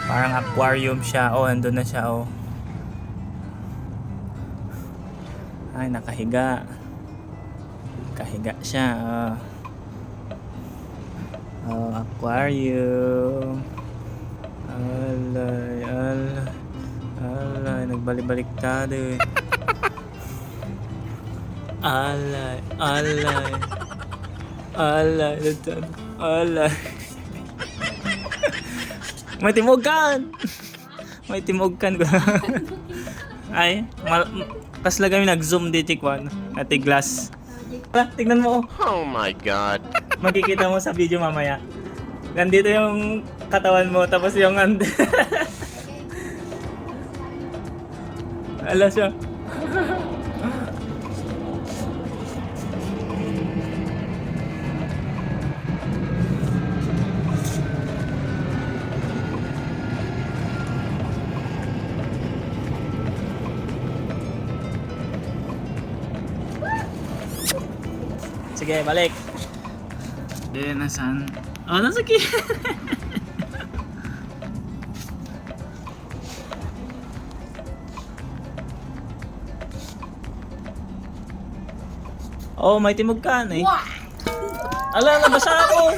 Parang aquarium siya. Oh, andun na siya, oh. Ay, nakahiga. Nakahiga siya, oh. Oh, aquarium. Alay, alay. Alay, nagbalik-baliktad eh. Alay, alay. Alay, alay. May timogkan! May timogkan ko. Ay, kas lang kami nag-zoom dito kwan. Ate glass. Tignan mo. Oh my God. Makikita mo sa video mamaya. Nandito yung katawan mo, tapos yung ala siya. Sige, balik. Eh, nasaan? Oh, nasa ki. Oh, may timog ka eh. Ala, nabasa ako.